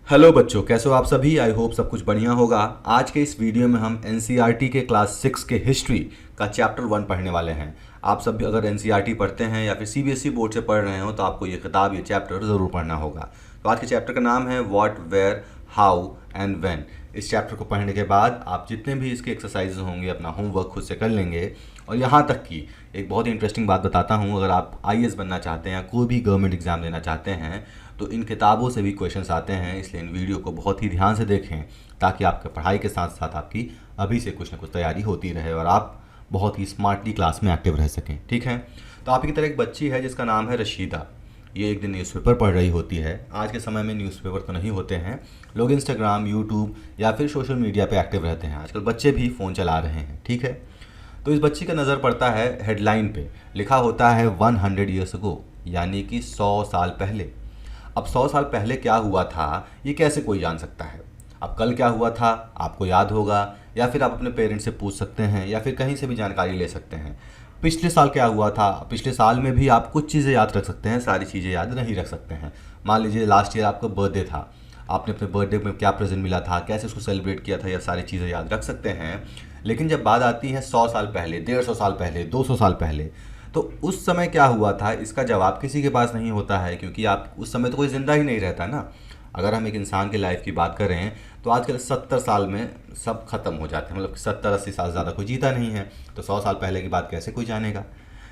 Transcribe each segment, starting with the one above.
Hello बच्चों, कैसे हो आप सभी। आई होप सब कुछ बढ़िया होगा। आज के इस वीडियो में हम एनसीईआरटी के क्लास 6 के हिस्ट्री का चैप्टर 1 पढ़ने वाले हैं। आप सब भी अगर एनसीईआरटी पढ़ते हैं या फिर सीबीएसई बोर्ड से पढ़ रहे हो तो आपको ये किताब, ये चैप्टर ज़रूर पढ़ना होगा। तो आज के चैप्टर का नाम है what, where, how and when. इस चैप्टर को पढ़ने के बाद आप जितने भी इसके एक्सरसाइज होंगे अपना होमवर्क खुद से कर लेंगे। और यहाँ तक कि एक बहुत ही इंटरेस्टिंग बात बताता हूँ, अगर आप आईएएस बनना चाहते हैं, कोई भी गवर्नमेंट एग्जाम देना चाहते हैं तो इन किताबों से भी क्वेश्चंस आते हैं। इसलिए इन वीडियो को बहुत ही ध्यान से देखें ताकि आपके पढ़ाई के साथ साथ आपकी अभी से कुछ ना कुछ तैयारी होती रहे और आप बहुत ही स्मार्टली क्लास में एक्टिव रह सकें। ठीक है, तो आपकी तरह एक बच्ची है जिसका नाम है रशीदा। ये एक दिन न्यूज़पेपर पढ़ रही होती है। आज के समय में न्यूज़पेपर तो नहीं होते हैं, लोग इंस्टाग्राम, यूट्यूब या फिर सोशल मीडिया पे एक्टिव रहते हैं। आजकल बच्चे भी फ़ोन चला रहे हैं। ठीक है, तो इस बच्ची का नज़र पड़ता है हेडलाइन पे, लिखा होता है 100 ईयर्स अगो, यानी कि 100 साल पहले। अब 100 साल पहले क्या हुआ था ये कैसे कोई जान सकता है। अब कल क्या हुआ था आपको याद होगा, या फिर आप अपने पेरेंट्स से पूछ सकते हैं या फिर कहीं से भी जानकारी ले सकते हैं। पिछले साल क्या हुआ था, पिछले साल में भी आप कुछ चीज़ें याद रख सकते हैं, सारी चीज़ें याद नहीं रख सकते हैं। मान लीजिए लास्ट ईयर आपका बर्थडे था, आपने अपने बर्थडे में क्या प्रेजेंट मिला था, कैसे उसको सेलिब्रेट किया था, यह सारी चीज़ें याद रख सकते हैं। लेकिन जब बात आती है 100 साल पहले, 150 साल पहले, 200 साल पहले, तो उस समय क्या हुआ था इसका जवाब किसी के पास नहीं होता है, क्योंकि आप उस समय तो कोई ज़िंदा ही नहीं रहता ना। अगर हम एक इंसान के लाइफ की बात करें तो आजकल 70 साल में सब खत्म हो जाते हैं, मतलब 70-80 साल ज़्यादा कोई जीता नहीं है। तो 100 साल पहले की बात कैसे कोई जानेगा।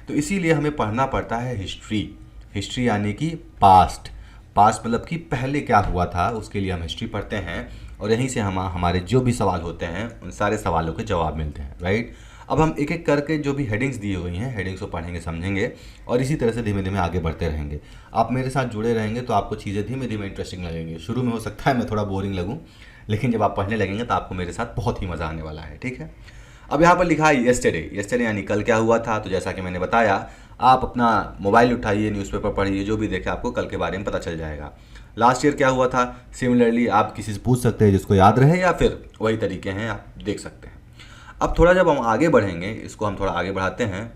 तो इसीलिए हमें पढ़ना पड़ता है हिस्ट्री। हिस्ट्री यानी कि पास्ट। पास्ट मतलब कि पहले क्या हुआ था, उसके लिए हम हिस्ट्री पढ़ते हैं और यहीं से हम हमारे जो भी सवाल होते हैं उन सारे सवालों के जवाब मिलते हैं। राइट, अब हम एक एक करके जो भी हेडिंग्स दी हुई हैं, हेडिंग्स को पढ़ेंगे, समझेंगे और इसी तरह से धीमे धीमे आगे बढ़ते रहेंगे। आप मेरे साथ जुड़े रहेंगे तो आपको चीज़ें धीमे धीमे इंटरेस्टिंग लगेंगी। शुरू में हो सकता है मैं थोड़ा बोरिंग लगूँ, लेकिन जब आप पढ़ने लगेंगे तो आपको मेरे साथ बहुत ही मज़ा आने वाला है। ठीक है, अब यहाँ पर लिखा है येस्टरडे। येस्टरडे यानी कल क्या हुआ था। तो जैसा कि मैंने बताया, आप अपना मोबाइल उठाइए, न्यूज़पेपर पढ़िए, जो भी देखे आपको कल के बारे में पता चल जाएगा। लास्ट ईयर क्या हुआ था, सिमिलरली आप किसी से पूछ सकते हैं जिसको याद रहे, या फिर वही तरीके हैं आप देख सकते हैं। अब थोड़ा जब हम आगे बढ़ेंगे, इसको हम थोड़ा आगे बढ़ाते हैं।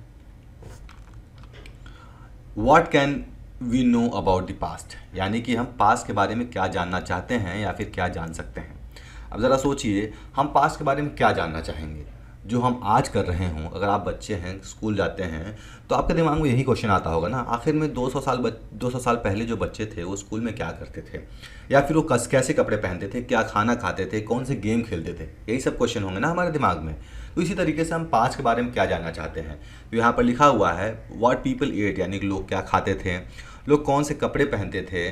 What can we know about the past, यानी कि हम पास्ट के बारे में क्या जानना चाहते हैं या फिर क्या जान सकते हैं। अब ज़रा सोचिए, हम पास्ट के बारे में क्या जानना चाहेंगे जो हम आज कर रहे हों। अगर आप बच्चे हैं, स्कूल जाते हैं, तो आपके दिमाग में यही क्वेश्चन आता होगा ना, आखिर में 200 साल पहले जो बच्चे थे वो स्कूल में क्या करते थे, या फिर वो कैसे कपड़े पहनते थे, क्या खाना खाते थे, कौन से गेम खेलते थे। यही सब क्वेश्चन होंगे ना हमारे दिमाग में। तो इसी तरीके से हम पास्ट के बारे में क्या जानना चाहते हैं। तो यहाँ पर लिखा हुआ है व्हाट पीपल एट, यानी कि लोग क्या खाते थे, लोग कौन से कपड़े पहनते थे,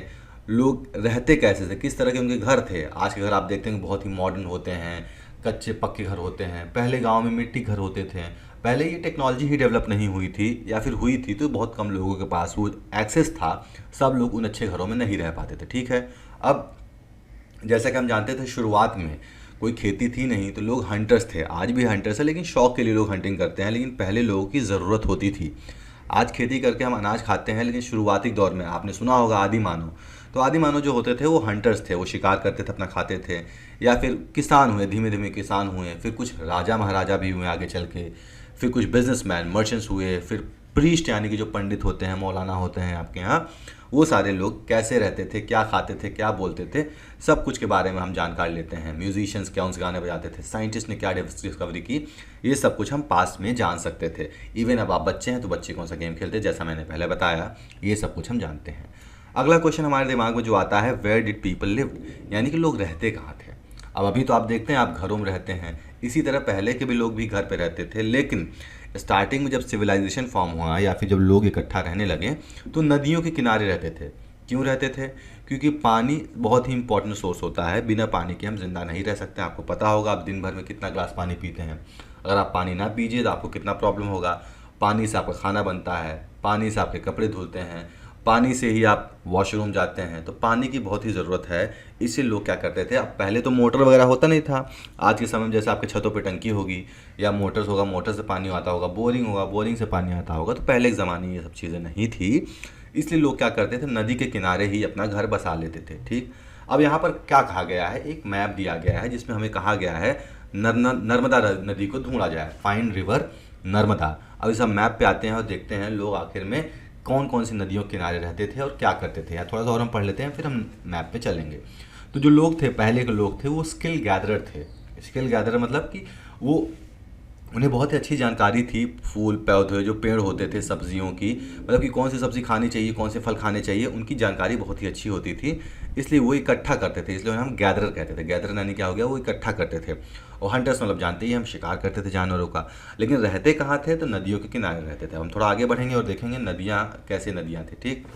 लोग रहते कैसे थे, किस तरह के उनके घर थे। आज के घर आप देखते हैं बहुत ही मॉडर्न होते हैं, कच्चे पक्के घर होते हैं। पहले गांव में मिट्टी घर होते थे। पहले ये टेक्नोलॉजी ही डेवलप नहीं हुई थी, या फिर हुई थी तो बहुत कम लोगों के पास वो एक्सेस था। सब लोग उन अच्छे घरों में नहीं रह पाते थे। ठीक है, अब जैसा कि हम जानते थे शुरुआत में कोई खेती थी नहीं, तो लोग हंटर्स थे। आज भी हंटर्स है, लेकिन शौक के लिए लोग हंटिंग करते हैं। लेकिन पहले लोगों की ज़रूरत होती थी। आज खेती करके हम अनाज खाते हैं, लेकिन शुरुआती दौर में आपने सुना होगा आदि मानव। तो आदि मानव जो होते थे वो हंटर्स थे, वो शिकार करते थे, अपना खाते थे। या फिर किसान हुए, धीमे धीमे किसान हुए, फिर कुछ राजा महाराजा भी हुए आगे चल के, फिर कुछ बिजनेसमैन, मर्चेंट्स हुए, फिर प्रीस्ट यानी कि जो पंडित होते हैं, मौलाना होते हैं आपके यहाँ, वो सारे लोग कैसे रहते थे, क्या खाते थे, क्या बोलते थे, सब कुछ के बारे में हम जानकारी लेते हैं। म्यूजिशियंस कौन से गाने बजाते थे, साइंटिस्ट ने क्या डिस्कवरी की, ये सब कुछ हम पास्ट में जान सकते थे। इवन अब आप बच्चे हैं तो बच्चे कौन सा गेम खेलते, जैसा मैंने पहले बताया, ये सब कुछ हम जानते हैं। अगला क्वेश्चन हमारे दिमाग में जो आता है, वेयर डिड पीपल लिव, यानी कि लोग रहते कहाँ थे। अब अभी तो आप देखते हैं आप घरों में रहते हैं, इसी तरह पहले के भी लोग भी घर पे रहते थे। लेकिन स्टार्टिंग में जब सिविलाइजेशन फॉर्म हुआ या फिर जब लोग इकट्ठा रहने लगे, तो नदियों के किनारे रहते थे। क्यों रहते थे, क्योंकि पानी बहुत ही इंपॉर्टेंट सोर्स होता है। बिना पानी के हम जिंदा नहीं रह सकते। आपको पता होगा आप दिन भर में कितना ग्लास पानी पीते हैं। अगर आप पानी ना पीजिए तो आपको कितना प्रॉब्लम होगा। पानी से आपका खाना बनता है, पानी से आपके कपड़े धुलते हैं, पानी से ही आप वॉशरूम जाते हैं। तो पानी की बहुत ही ज़रूरत है। इससे लोग क्या करते थे, अब पहले तो मोटर वगैरह होता नहीं था। आज के समय में जैसे आपके छतों पे टंकी होगी या मोटर्स होगा, मोटर से पानी आता होगा, बोरिंग होगा, बोरिंग से पानी आता होगा। तो पहले के ज़माने में ये सब चीज़ें नहीं थी, इसलिए लोग क्या करते थे, नदी के किनारे ही अपना घर बसा लेते थे। ठीक, अब यहाँ पर क्या कहा गया है, एक मैप दिया गया है जिसमें हमें कहा गया है नर्मदा नदी को ढूंढा जाए, फाइंड रिवर नर्मदा। अब इस हम मैप पे आते हैं और देखते हैं लोग आखिर में कौन कौन सी नदियों के किनारे रहते थे और क्या करते थे। या थोड़ा सा और हम पढ़ लेते हैं, फिर हम मैप पे चलेंगे। तो जो लोग थे, पहले के लोग थे, वो स्किल गैदरर थे। स्किल गैदरर मतलब कि वो उन्हें बहुत ही अच्छी जानकारी थी फूल पौधे जो पेड़ होते थे सब्जियों की, मतलब कि कौन सी सब्ज़ी खानी चाहिए, कौन से फल खाने चाहिए, उनकी जानकारी बहुत ही अच्छी होती थी। इसलिए वो इकट्ठा करते थे, इसलिए उन्हें हम गैदरर कहते थे। गैदरर यानी क्या हो गया, वो इकट्ठा करते थे। और हंटर्स मतलब जानते ही, हम शिकार करते थे जानवरों का। लेकिन रहते कहाँ थे, तो नदियों के किनारे रहते थे। हम थोड़ा आगे बढ़ेंगे और देखेंगे नदियाँ कैसे नदियाँ थी, ठीक।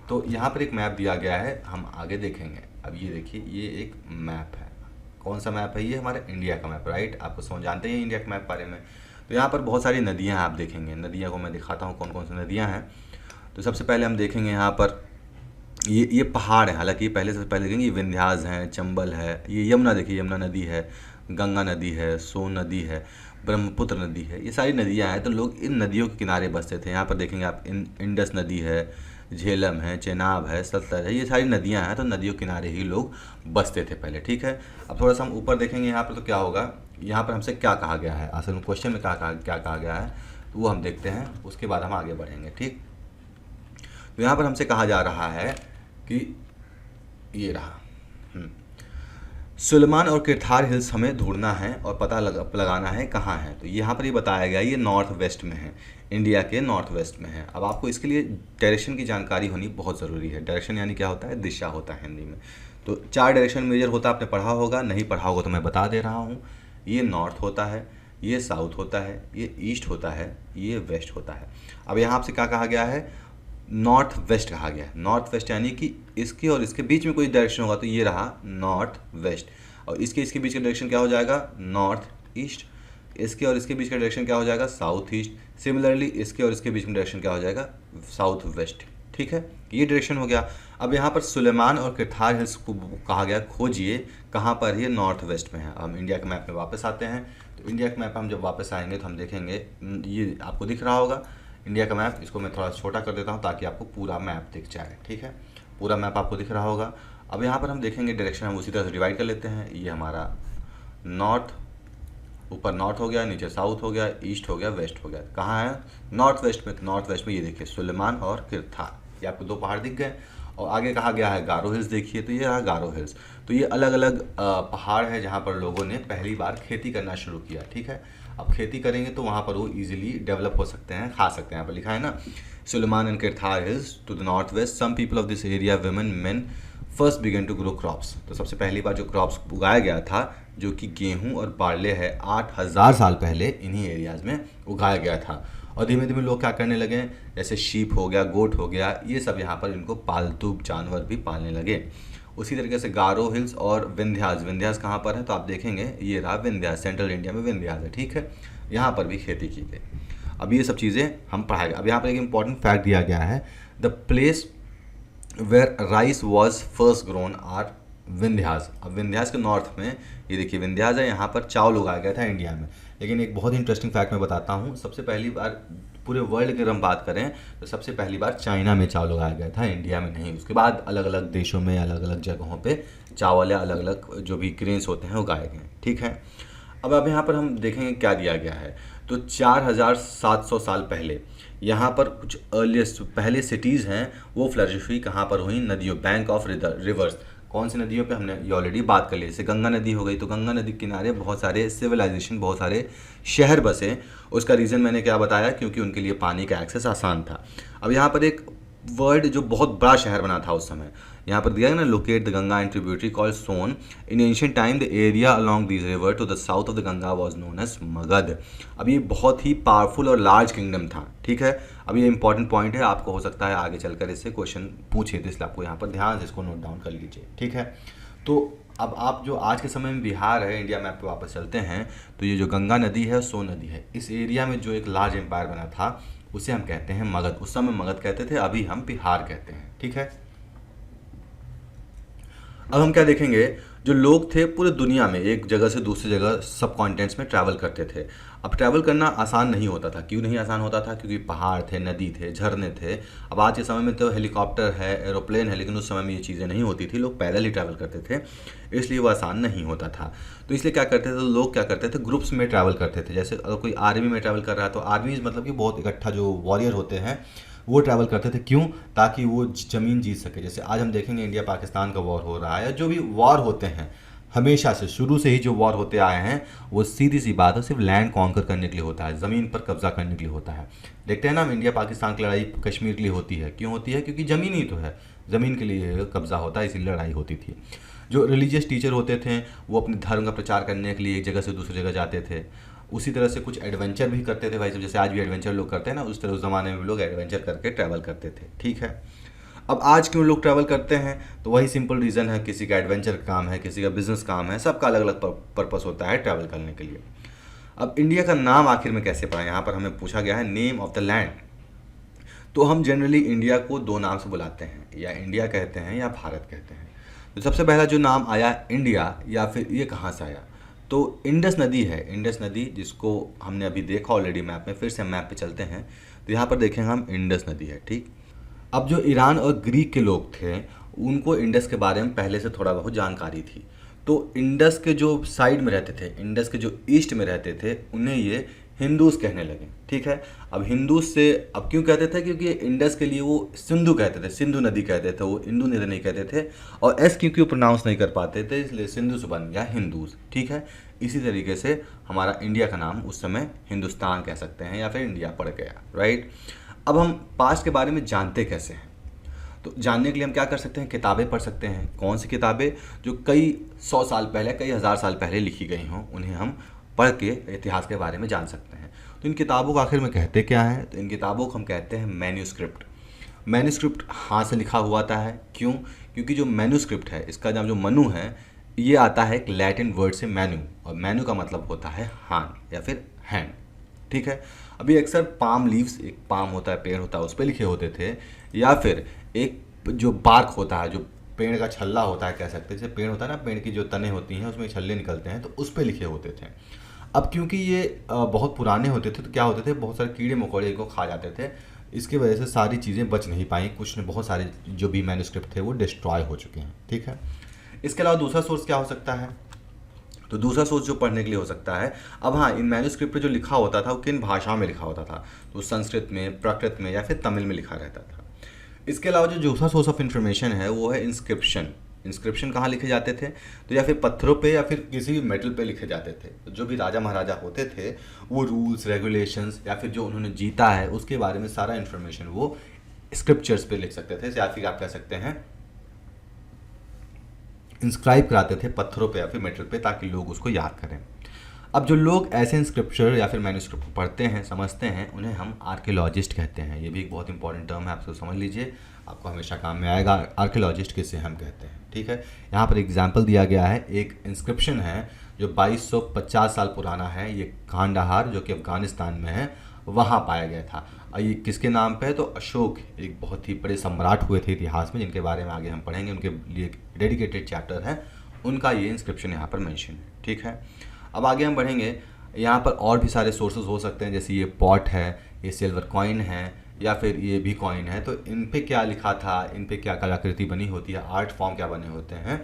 तो यहाँ पर एक मैप दिया गया है, हम आगे देखेंगे। अब ये देखिए, ये एक मैप है। कौन सा मैप है ये, हमारे इंडिया का मैप, राइट। आपको समझ जानते हैं इंडिया के मैप बारे में। तो यहाँ पर बहुत सारी नदियाँ हैं, आप देखेंगे। नदियों को मैं दिखाता हूँ कौन कौन सी नदियाँ हैं। तो सबसे पहले हम देखेंगे यहाँ पर ये पहाड़ है, हालांकि ये पहले से पहले देखेंगे, ये विंध्यास है, चंबल है, ये यमुना देखिए, यमुना नदी है, गंगा नदी है, सोन नदी है, ब्रह्मपुत्र नदी है, ये सारी नदियाँ हैं। तो लोग इन नदियों के किनारे बसते थे। यहाँ पर देखेंगे आप, इंडस नदी है, झेलम है, चेनाब है, सतलज है, ये सारी नदियाँ हैं। तो नदियों किनारे ही लोग बसते थे पहले, ठीक है। अब थोड़ा सा हम ऊपर देखेंगे यहाँ पर, तो क्या होगा, यहाँ पर हमसे क्या कहा गया है, असल में क्वेश्चन में क्या कहा गया है, तो वो हम देखते हैं, उसके बाद हम आगे बढ़ेंगे, ठीक। तो यहाँ पर हमसे कहा जा रहा है कि ये रहा, सुलेमान और किरथार हिल्स हमें ढूंढना है और पता लगाना है कहाँ है। तो यहाँ पर ये बताया गया, ये नॉर्थ वेस्ट में है, इंडिया के नॉर्थ वेस्ट में है। अब आपको इसके लिए डायरेक्शन की जानकारी होनी बहुत ज़रूरी है। डायरेक्शन यानी क्या होता है, दिशा होता है हिंदी में। तो 4 डायरेक्शन मेजर होता है, आपने पढ़ा होगा, नहीं पढ़ा होगा तो मैं बता दे रहा हूँ। ये नॉर्थ होता है, ये साउथ होता है, ये ईस्ट होता है, ये वेस्ट होता है। अब यहाँ आपसे क्या कहा गया है, नॉर्थ वेस्ट कहा गया है। नॉर्थ वेस्ट यानी कि इसके और इसके बीच में कोई डायरेक्शन होगा, तो ये रहा नॉर्थ वेस्ट। और इसके बीच का डायरेक्शन क्या हो जाएगा, नॉर्थ ईस्ट। इसके और इसके बीच का डायरेक्शन क्या हो जाएगा, साउथ ईस्ट। सिमिलरली इसके और इसके बीच में डायरेक्शन क्या हो जाएगा, साउथ वेस्ट, ठीक है। ये डायरेक्शन हो गया। अब यहाँ पर सुलेमान और किरथार हिल्स को कहा गया खोजिए कहाँ पर, ये नॉर्थ वेस्ट में है। हम इंडिया के मैप में वापस आते हैं। तो इंडिया के मैप हम जब वापस आएंगे तो हम देखेंगे, ये आपको दिख रहा होगा इंडिया का मैप। इसको मैं थोड़ा छोटा कर देता हूँ ताकि आपको पूरा मैप दिख जाए, ठीक है। पूरा मैप आपको दिख रहा होगा। अब यहाँ पर हम देखेंगे डायरेक्शन हम उसी तरह से डिवाइड कर लेते हैं। ये हमारा नॉर्थ, ऊपर नॉर्थ हो गया, नीचे साउथ हो गया, ईस्ट हो गया, वेस्ट हो गया। कहाँ है, नॉर्थ वेस्ट में। नॉर्थ वेस्ट में ये देखिए सुलेमान और किरथार, ये आपको 2 पहाड़ दिख गए। और आगे कहा गया है गारो हिल्स, देखिए, तो ये रहा गारो हिल्स। तो ये अलग अलग पहाड़ है जहाँ पर लोगों ने पहली बार खेती करना शुरू किया, ठीक है। अब खेती करेंगे तो वहाँ पर वो इजीली डेवलप हो सकते हैं, खा सकते हैं। यहाँ पर लिखा है ना, Sulaiman and Kirthar hills to the north west, some people of this area, women, men, first began to grow crops. तो सबसे पहली बार जो क्रॉप्स उगाया गया था, जो कि गेहूं और बार्ले है, 8000 साल पहले इन्हीं एरियाज़ में उगाया गया था। और धीमे धीमे लोग क्या करने लगे, जैसे शीप हो गया, गोट हो गया, ये सब यहाँ पर इनको पालतू जानवर भी पालने लगे। उसी तरीके से गारो हिल्स और विंध्यास। विंध्यास कहाँ पर है, तो आप देखेंगे ये रहा विंध्यास, सेंट्रल इंडिया में विंध्यास है, ठीक है। यहाँ पर भी खेती की गई। अब ये सब चीज़ें हम पढ़ाएंगे। अब यहाँ पर एक इंपॉर्टेंट फैक्ट दिया गया है, the place where rice was first grown are Vindhyas. अब विंध्यास के नॉर्थ में ये देखिए विंध्यास है, यहाँ पर चावल उगाया गया था इंडिया में। लेकिन एक बहुत ही इंटरेस्टिंग फैक्ट मैं बताता हूँ, सबसे पहली बार पूरे वर्ल्ड की अगर हम बात करें तो सबसे पहली बार चाइना में चावल उगाया गया था, इंडिया में नहीं। उसके बाद अलग अलग देशों में, अलग अलग जगहों पे चावल या अलग अलग जो भी ग्रेन्स होते हैं उगाए गए, ठीक है। अब यहाँ पर हम देखेंगे क्या दिया गया है। तो 4700 साल पहले यहाँ पर कुछ अर्लीस्ट पहले सिटीज़ हैं, वो फ्लरिश हुई कहाँ पर हुई, नदियों, बैंक ऑफ रिवर्स। कौन सी नदियों पे, हमने ये ऑलरेडी बात कर ली। जैसे गंगा नदी हो गई, तो गंगा नदी के किनारे बहुत सारे सिविलाइजेशन, बहुत सारे शहर बसे। उसका रीज़न मैंने क्या बताया, क्योंकि उनके लिए पानी का एक्सेस आसान था। अब यहाँ पर एक वर्ल्ड जो बहुत बड़ा शहर बना था उस समय, यहाँ पर दिया है ना, locate the Ganga and tributary called Son. In ancient time the area along this river to the south of the Ganga was known as Magadh. अब ये बहुत ही पावरफुल और लार्ज किंगडम था, ठीक है। अब ये इंपॉर्टेंट पॉइंट है, आपको हो सकता है आगे चलकर इससे क्वेश्चन पूछे, तो इसलिए आपको यहाँ पर ध्यान से इसको नोट डाउन कर लीजिए, ठीक है। तो अब आप जो आज के समय में बिहार है, इंडिया मैप पे वापस चलते हैं, तो ये जो गंगा नदी है, सोन नदी है, इस एरिया में जो एक लार्ज एम्पायर बना था उसे हम कहते हैं मगध। उस समय मगध कहते थे, अभी हम बिहार कहते हैं, ठीक है। अब हम क्या देखेंगे, जो लोग थे पूरे दुनिया में एक जगह से दूसरी जगह सब कॉन्टिनेंट्स में ट्रैवल करते थे। अब ट्रैवल करना आसान नहीं होता था। क्यों नहीं आसान होता था, क्योंकि पहाड़ थे, नदी थे, झरने थे। अब आज के समय में तो हेलीकॉप्टर है, एरोप्लेन है, लेकिन उस समय में ये चीज़ें नहीं होती थी, लोग पैदल ही ट्रैवल करते थे, इसलिए वो आसान नहीं होता था। तो इसलिए क्या करते थे, तो लोग क्या करते थे, ग्रुप्स में ट्रैवल करते थे। जैसे अगर कोई आर्मी में ट्रैवल कर रहा है, तो आर्मी मतलब कि बहुत इकट्ठा जो वॉरियर होते हैं, वो ट्रैवल करते थे। क्यों? ताकि वो ज़मीन जीत सके। जैसे आज हम देखेंगे इंडिया पाकिस्तान का वॉर हो रहा है, जो भी वॉर होते हैं हमेशा से, शुरू से ही जो वॉर होते आए हैं, वो सीधी सी बात है सिर्फ लैंड कॉन्कर करने के लिए होता है, ज़मीन पर कब्जा करने के लिए होता है। देखते हैं ना हम, इंडिया पाकिस्तान की लड़ाई कश्मीर के लिए होती है। क्यों होती है? क्योंकि ज़मीन ही तो है, ज़मीन के लिए कब्जा होता है, इसीलिए लड़ाई होती थी। जो रिलीजियस टीचर होते थे वो अपने धर्म का प्रचार करने के लिए एक जगह से दूसरी जगह जाते थे। उसी तरह से कुछ एडवेंचर भी करते थे भाई साहब, जैसे आज भी एडवेंचर लोग करते हैं ना, उस तरह उस ज़माने में लोग एडवेंचर करके ट्रैवल करते थे। ठीक है, अब आज क्यों लोग ट्रैवल करते हैं? तो वही सिंपल रीज़न है, किसी का एडवेंचर काम है, किसी का बिजनेस काम है, सबका अलग अलग पर्पस होता है ट्रैवल करने के लिए। अब इंडिया का नाम आखिर में कैसे पड़ा? यहाँ पर हमें पूछा गया है नेम ऑफ द लैंड। तो हम जनरली इंडिया को दो नाम से बुलाते हैं, या इंडिया कहते हैं या भारत कहते हैं। तो सबसे पहला जो नाम आया इंडिया, या फिर ये कहाँ से आया? तो इंडस नदी है, इंडस नदी, जिसको हमने अभी देखा ऑलरेडी मैप में। फिर से मैप पे चलते हैं तो यहाँ पर देखेंगे हम, इंडस नदी है। ठीक, अब जो ईरान और ग्रीक के लोग थे उनको इंडस के बारे में पहले से थोड़ा बहुत जानकारी थी। तो इंडस के जो साइड में रहते थे, इंडस के जो ईस्ट में रहते थे, उन्हें ये हिंदूस कहने लगे। ठीक है, अब हिंदूस से अब क्यों कहते थे? क्योंकि इंडस के लिए वो सिंधु कहते थे, सिंधु नदी कहते थे, वो इंदु नदी नहीं कहते थे। और एस क्योंकि वो प्रोनाउंस नहीं कर पाते थे, इसलिए सिंधु से बन गया हिंदूस। ठीक है, इसी तरीके से हमारा इंडिया का नाम उस समय हिंदुस्तान कह सकते हैं, या फिर इंडिया पड़ गया। राइट, अब हम पास्ट के बारे में जानते कैसे हैं? तो जानने के लिए हम क्या कर सकते हैं? किताबें पढ़ सकते हैं। कौन सी किताबें? जो कई 100 साल पहले, कई हज़ार साल पहले लिखी गई हों, उन्हें हम पढ़ के इतिहास के बारे में जान सकते हैं। तो इन किताबों को आखिर में कहते क्या हैं? तो इन किताबों को हम कहते हैं मैन्यूस्क्रिप्ट। मैन्यूस्क्रिप्ट हाथ से लिखा हुआ आता है। क्यों? क्योंकि जो मैन्यूस्क्रिप्ट है, इसका नाम जो मनु है, ये आता है एक लैटिन वर्ड से मैन्यू, और मैन्यू का मतलब होता है हाथ या फिर हैंड। ठीक है, अभी अक्सर पाम लीव्स, एक पाम होता है, पेड़ होता है, उस पर लिखे होते थे, या फिर एक जो बार्क होता है, जो पेड़ का छल्ला होता है कह सकते हैं, जैसे पेड़ होता है ना, पेड़ की जो तने होती हैं उसमें छल्ले निकलते हैं, तो उस पर लिखे होते थे। अब क्योंकि ये बहुत पुराने होते थे, तो क्या होते थे, बहुत सारे कीड़े मकोड़े इनको खा जाते थे। इसकी वजह से सारी चीज़ें बच नहीं पाई, कुछ ने बहुत सारे जो भी मैन्यूस्क्रिप्ट थे वो डिस्ट्रॉय हो चुके हैं। ठीक है, इसके अलावा दूसरा सोर्स क्या हो सकता है? तो दूसरा सोर्स जो पढ़ने के लिए हो सकता है, अब हाँ, इन मैन्यूस्क्रिप्ट पे जो लिखा होता था वो किन भाषाओं में लिखा होता था? तो संस्कृत में, प्राकृत में, या फिर तमिल में लिखा रहता था। इसके अलावा जो दूसरा सोर्स ऑफ इंफॉर्मेशन है वो है इंस्क्रिप्शन। इंस्क्रिप्शन कहाँ लिखे जाते थे? तो या फिर पत्थरों पे या फिर किसी भी मेटल पे लिखे जाते थे। तो जो भी राजा महाराजा होते थे वो रूल्स रेगुलेशंस या फिर जो उन्होंने जीता है उसके बारे में सारा इन्फॉर्मेशन वो स्क्रिप्चर्स पे लिख सकते थे, या फिर आप कह सकते हैं इंस्क्राइब कराते थे पत्थरों पे या फिर मेटल पे, ताकि लोग उसको याद करें। अब जो लोग ऐसे इंस्क्रिप्चर या फिर मैन्यूस्क्रिप्ट को पढ़ते हैं, समझते हैं, उन्हें हम आर्कियोलॉजिस्ट कहते हैं। ये भी एक बहुत इंपॉर्टेंट टर्म है, आप इसको समझ लीजिए, आपको हमेशा काम में आएगा। आर्कियोलॉजिस्ट किसे हम कहते हैं? ठीक है, यहाँ पर एग्जाम्पल दिया गया है, एक इंस्क्रिप्शन है जो 2250 साल पुराना है। ये कांडाहार जो कि अफगानिस्तान में है, वहाँ पाया गया था। और ये किसके नाम पे है? तो अशोक, एक बहुत ही बड़े सम्राट हुए थे इतिहास में, जिनके बारे में आगे हम पढ़ेंगे, उनके लिए डेडिकेटेड चैप्टर है, उनका ये इंस्क्रिप्शन यहाँ पर मेंशन है। ठीक है, अब आगे हम बढ़ेंगे। यहाँ पर और भी सारे सोर्सेज हो सकते हैं, जैसे ये पॉट है, ये सिल्वर कॉइन है, या फिर ये भी कॉइन है। तो इन पे क्या लिखा था, इन पे क्या कलाकृति बनी होती है, आर्ट फॉर्म क्या बने होते हैं,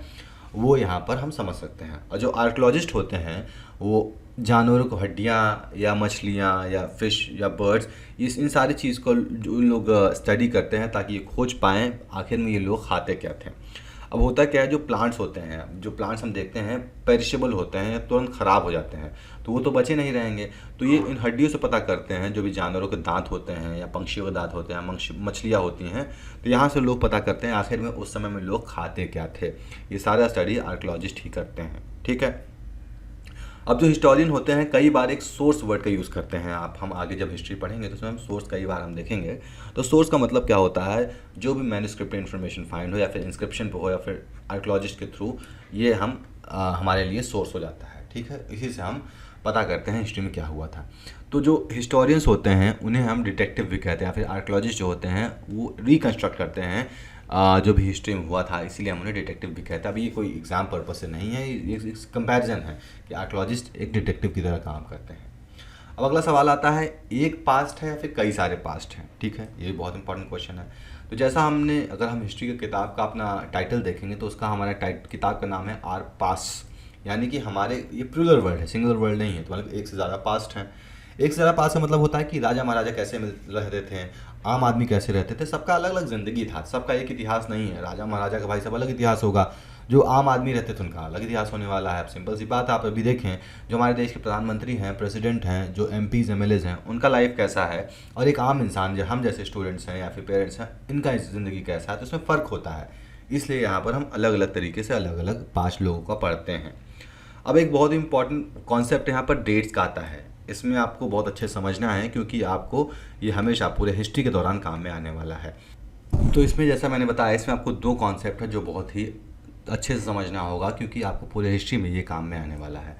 वो यहाँ पर हम समझ सकते हैं। और जो आर्कियोलॉजिस्ट होते हैं वो जानवरों को हड्डियाँ या मछलियाँ या फिश या बर्ड्स, इन सारी चीज़ को जो लोग स्टडी करते हैं ताकि ये खोज पाएँ आखिर में ये लोग खाते क्या थे। अब होता क्या है, जो प्लांट्स होते हैं, जो प्लांट्स हम देखते हैं पेरिशेबल होते हैं, तुरंत ख़राब हो जाते हैं, तो वो तो बचे नहीं रहेंगे। तो ये इन हड्डियों से पता करते हैं, जो भी जानवरों के दांत होते हैं या पंछियों के दांत होते हैं, मछलियाँ होती हैं, तो यहाँ से लोग पता करते हैं आखिर में उस समय में लोग खाते क्या थे। ये सारा स्टडी आर्कियोलॉजिस्ट ही करते हैं। ठीक है, अब जो हिस्टोरियन होते हैं कई बार एक सोर्स वर्ड का यूज़ करते हैं। हम आगे जब हिस्ट्री पढ़ेंगे तो उसमें हम सोर्स कई बार हम देखेंगे। तो सोर्स का मतलब क्या होता है? जो भी मैन्यूस्क्रिप्ट पे इन्फॉर्मेशन फाइंड हो, या फिर इंस्क्रिप्शन पे हो, या फिर आर्कियोलॉजिस्ट के थ्रू, ये हमारे लिए सोर्स हो जाता है। ठीक है, इसी से हम पता करते हैं हिस्ट्री में क्या हुआ था। तो जो हिस्टोरियंस होते हैं उन्हें हम डिटेक्टिव भी कहते हैं, या फिर आर्कियोलॉजिस्ट जो होते हैं वो रिकन्स्ट्रक्ट करते हैं जो भी हिस्ट्री में हुआ था, इसीलिए हम उन्हें डिटेक्टिव भी कहते हैं। अब ये कोई एग्जाम पर्पस से नहीं है, ये एक कंपैरिजन है कि आर्कियोलॉजिस्ट एक डिटेक्टिव की तरह काम करते हैं। अब अगला सवाल आता है, एक पास्ट है या फिर कई सारे पास्ट हैं? ठीक है, ये भी बहुत इंपॉर्टेंट क्वेश्चन है। तो जैसा हमने, अगर हम हिस्ट्री की किताब का अपना टाइटल देखेंगे तो उसका हमारा किताब का नाम है आर पास, यानी कि हमारे ये प्लूरल वर्ड है, सिंगुलर वर्ड नहीं है, तो मतलब एक से ज़्यादा पास्ट हैं। एक से ज़्यादा पास्ट का मतलब होता है कि राजा महाराजा कैसे रहते थे, आम आदमी कैसे रहते थे, सबका अलग अलग ज़िंदगी था, सबका एक इतिहास नहीं है। राजा महाराजा का भाई सब अलग इतिहास होगा, जो आम आदमी रहते थे उनका अलग इतिहास होने वाला है। अब सिंपल सी बात है, आप अभी देखें जो हमारे देश के प्रधानमंत्री हैं, प्रेसिडेंट हैं, जो MPs MLAs हैं, उनका लाइफ कैसा है, और एक आम इंसान जो हम जैसे स्टूडेंट्स हैं या फिर पेरेंट्स हैं, इनका ज़िंदगी कैसा है, तो इसमें फ़र्क होता है। इसलिए यहाँ पर हम अलग अलग तरीके से अलग अलग पास्ट लोगों का पढ़ते हैं। अब एक बहुत इंपॉर्टेंट कॉन्सेप्ट यहाँ पर डेट्स का आता है। इसमें आपको बहुत अच्छे समझना है, क्योंकि आपको ये हमेशा पूरे हिस्ट्री के दौरान काम में आने वाला है। तो इसमें जैसा मैंने बताया, इसमें आपको 2 कॉन्सेप्ट है जो बहुत ही अच्छे से समझना होगा, क्योंकि आपको पूरे हिस्ट्री में ये काम में आने वाला है।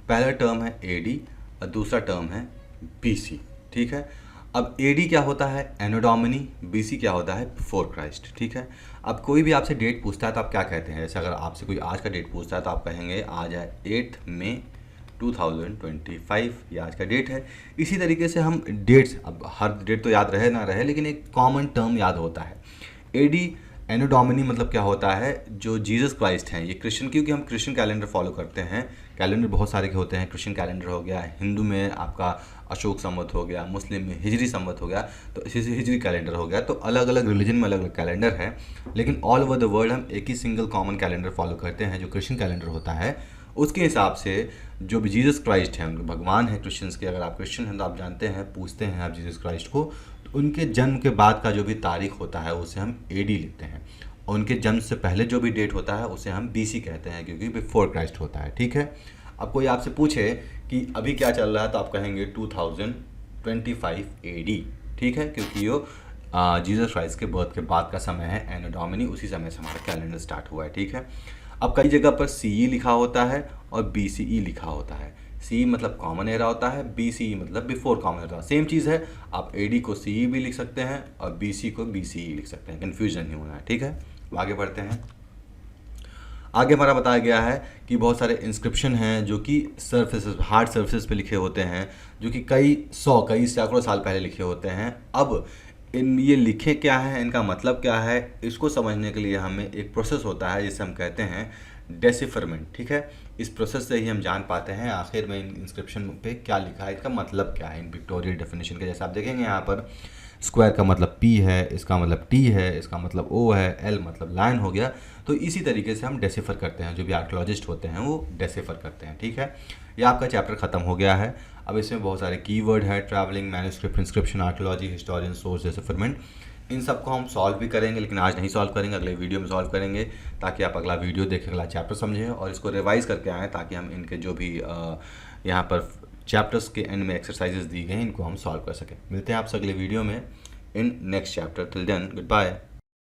पहला टर्म है AD और दूसरा टर्म है BC, ठीक है। अब AD क्या होता है, एनो डोमिनी, BC क्या होता है, बिफोर क्राइस्ट, ठीक है। अब कोई भी आपसे डेट पूछता है तो आप क्या कहते हैं, जैसे अगर आपसे कोई आज का डेट पूछता है तो आप कहेंगे आज है 8 मई 2025, ये आज का डेट है। इसी तरीके से हम डेट्स, अब हर डेट तो याद रहे ना रहे, लेकिन एक कॉमन टर्म याद होता है। AD एनो डोमिनी मतलब क्या होता है, जो जीसस क्राइस्ट हैं, ये क्रिश्चियन, क्योंकि हम क्रिश्चियन कैलेंडर फॉलो करते हैं। कैलेंडर बहुत सारे के होते हैं, क्रिश्चियन कैलेंडर हो गया, हिंदू में आपका अशोक संवत हो गया, मुस्लिम में हिजरी संवत हो गया, तो इसी से हिजरी कैलेंडर हो गया। तो अलग अलग रिलीजन में अलग अलग कैलेंडर है, लेकिन ऑल ओवर द वर्ल्ड हम एक ही सिंगल कॉमन कैलेंडर फॉलो करते हैं, जो क्रिश्चियन कैलेंडर होता है। उसके हिसाब से जो भी जीसस क्राइस्ट हैं, उनके भगवान हैं क्रिश्चियंस के, अगर आप क्रिश्चियन हैं तो आप जानते हैं, पूछते हैं आप जीसस क्राइस्ट को, तो उनके जन्म के बाद का जो भी तारीख होता है उसे हम AD लिखते हैं, और उनके जन्म से पहले जो भी डेट होता है उसे हम BC कहते हैं, क्योंकि बिफोर क्राइस्ट होता है, ठीक है। अब कोई आपसे पूछे कि अभी क्या चल रहा है तो आप कहेंगे 2025 AD, ठीक है, क्योंकि वो जीसस क्राइस्ट के बर्थ के बाद का समय है, एनो डोमिनी, उसी समय से हमारा कैलेंडर स्टार्ट हुआ है, ठीक है। अब कई जगह पर CE लिखा होता है और BCE लिखा होता है। CE मतलब कॉमन एरा होता है, BCE मतलब बिफोर कॉमन एरा। सेम चीज़ है, आप AD को CE भी लिख सकते हैं और BC को BCE लिख सकते हैं, कन्फ्यूजन नहीं होना है, ठीक है। आगे बढ़ते हैं। आगे हमारा बताया गया है कि बहुत सारे इंस्क्रिप्शन हैं जो कि सर्फेसेस, हार्ड सर्फेसेस पे लिखे होते हैं, जो कि कई सैकड़ों साल पहले लिखे होते हैं। अब ये लिखे क्या हैं, इनका मतलब क्या है, इसको समझने के लिए हमें एक प्रोसेस होता है जिसे हम कहते हैं डेसिफरमेंट, ठीक है। इस प्रोसेस से ही हम जान पाते हैं आखिर में इन इंस्क्रिप्शन पे क्या लिखा है, इसका मतलब क्या है। इन पिक्टोरियल डेफिनेशन के जैसे आप देखेंगे यहाँ पर स्क्वायर का मतलब P है, इसका मतलब T है, इसका मतलब O है, L मतलब लाइन हो गया। तो इसी तरीके से हम डेसिफर करते हैं, जो भी आर्कियोलॉजिस्ट होते हैं वो डेसिफर करते हैं, ठीक है। ये आपका चैप्टर ख़त्म हो गया है। अब इसमें बहुत सारे कीवर्ड है, travelling, manuscript, inscription, archaeology, historian, source, decipherment, इन सबको हम सॉल्व भी करेंगे, लेकिन आज नहीं सॉल्व करेंगे, अगले वीडियो में सॉल्व करेंगे, ताकि आप अगला वीडियो देखें, अगला चैप्टर समझें और इसको रिवाइज़ करके आएँ, ताकि हम इनके जो भी यहाँ पर चैप्टर्स के एंड में एक्सरसाइजेस दी गई हैं, इनको हम सॉल्व कर सकें। मिलते हैं आपसे अगले वीडियो में in next chapter. Till then, good bye.